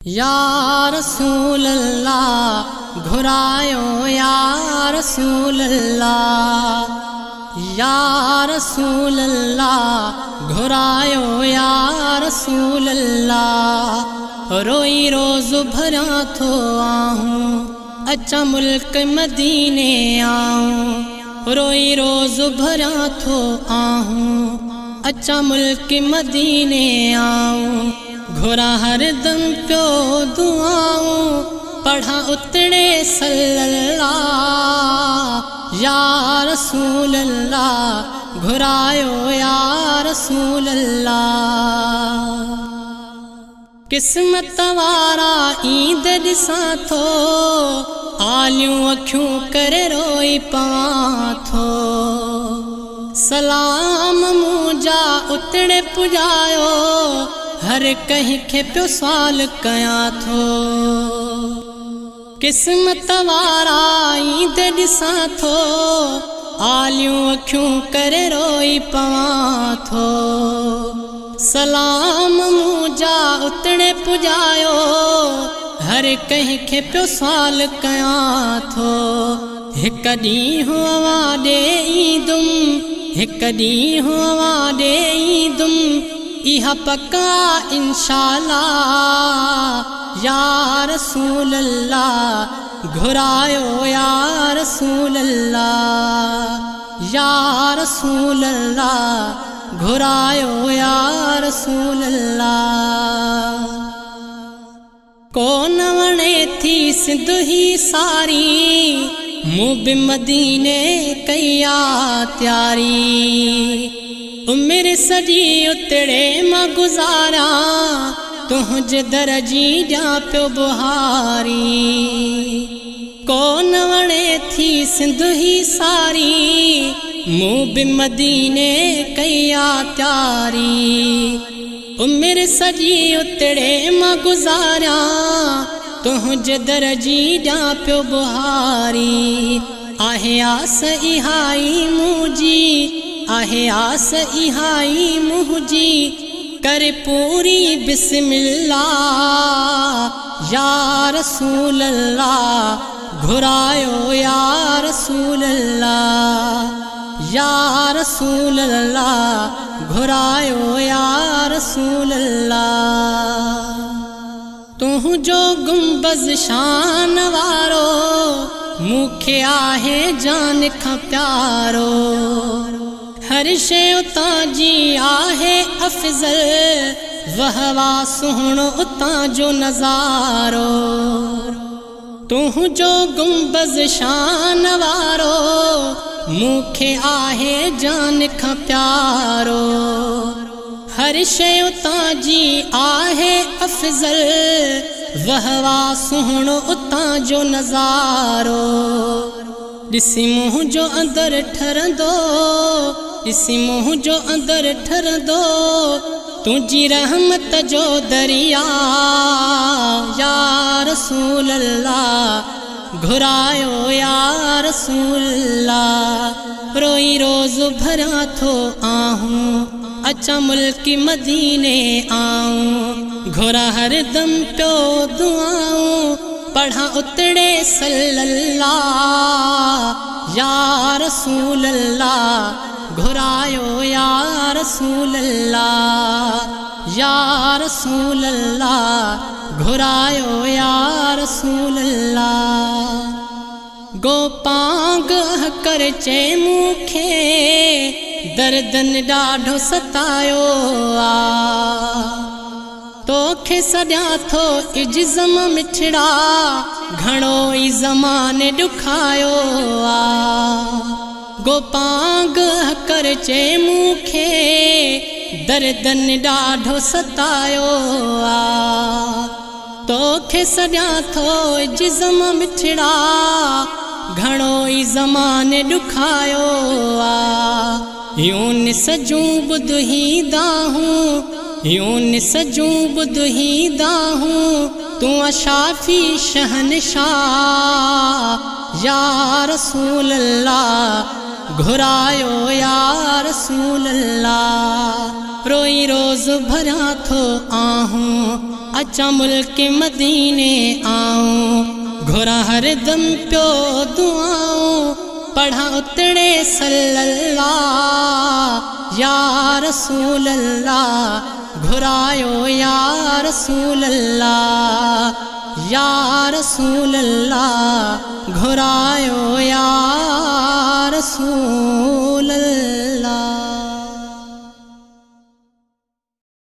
या रसूल अल्लाह घुरायो या रसूल अल्लाह, या रसूल अल्लाह घुरायो या रसूल अल्लाह। रोई रोज़ भरिया थो आहूं अचा मुल्क मदीने आऊं, रोई रोज़ भरिया थो आहूं अचा मुल्क मदीने आऊं। घुरा हर दम प्यो दुआऊं पढ़ा उतड़े सल्लल्लाह, या रसूल अल्लाह घुरायो या रसूल अल्लाह। किस्मत वारा ईद दिसां थो आलियूं अखियूं करे रोई पवां थो। सलाम मुंहिंजा उतड़े पुॼायो हर कंहिं खे पियो सवाल कयां थो। किस्मत वारा ईद ॾिसां थो आलियूं अखियूं करे रोई पवां थो। सलाम मुंहिंजा उतड़े पुॼायो हर कंहिं खे पियो सवाल कयां थो। हिक ॾींहुं अवां ॾेईंदुम, हिक ॾींहुं अवां ॾेईंदुम इहा पक्का इंशाअल्लाह। या रसूल अल्लाह घुरायो या रसूल अल्लाह, या रसूल अल्लाह घुरायो या रसूल अल्लाह। को न वणे थी सिंध ही सारी मूं बि मदीने कया त्यारी। उमिरि सॼी उतड़े मां गुज़ारा तुंहिंजे दर जी ॾियां पियो बुहारी। को न वणे थी सिंध ही सारी मूं बि मदीने कया त्यारी। उमिरि सॼी उतड़े मां गुज़ारा तुंहिंजे दर जी ॾियां पियो बुहारी। आहे आस इहाई मुंहिंजी, आहे आस इहाई मुंहिंजी कर पूरी बिस्मिल्लाह। या रसूल अल्लाह घुरायो या रसूल अल्लाह, या रसूल अल्लाह घुरायो या रसूल अल्लाह। तुंहिंजो गुंबज़ शान वारो मूंखे आहे जान खां प्यारो। हर शइ उतां जी आहे अफ़ज़ल वह वाह सुहिणो उतां जो नज़ारो। तुंहिंजो गुंबज़ शान वारो मूंखे आहे जान खां प्यारो। हर शइ उतां जी आहे अफ़ज़ल वह वाह सुहिणो उतां जो नज़ारो। ॾिसी मुंहिंजो अंदर ठरंदो, ॾिसी मुंहिंजो अंदर ठरंदो तुंहिंजी रहमत जो दरिया। या रसूल अल्लाह घुरायो या रसूल अल्लाह। रोई रोज़ भरिया थो आहूं अचा मुल्क मदीने आऊं। घुरा हर दम पियो दुआऊं पढ़ा उतड़े सल्लल्लाह। या रसूल अल्लाह घुरायो या रसूल अल्लाह, या रसूल अल्लाह घुरायो या रसूल अल्लाह। गोपांग कर चे मूंखे दर्दन ॾाढो सतायो आ। तोखे सॾियां थो इज्ज़म मिठड़ा घणो ई ज़माने ॾुखायो आ। गोपांग कर चे मूंखे दर्दन ॾाढो सतायो आ। तोखे सॾियां थो इज्ज़म मिठड़ा घणो ई ज़माने ॾुखायो आ। यूनिस जूं ॿुधींदा हूं, यूनिस जूं ॿुधींदा हूं तूं शाफ़ी शहनशाह। या रसूल अल्लाह घुरायो या रसूल अल्लाह। रोई रोज़ भरिया थो आहूं अचा मुल्क मदीने आऊं घुरा हर दम प्यो दुआऊं पढ़ा उतड़े सल्लल्लाह या रसूल अल्लाह घुरायो या रसूल अल्लाह या रसूल अल्लाह घुरायो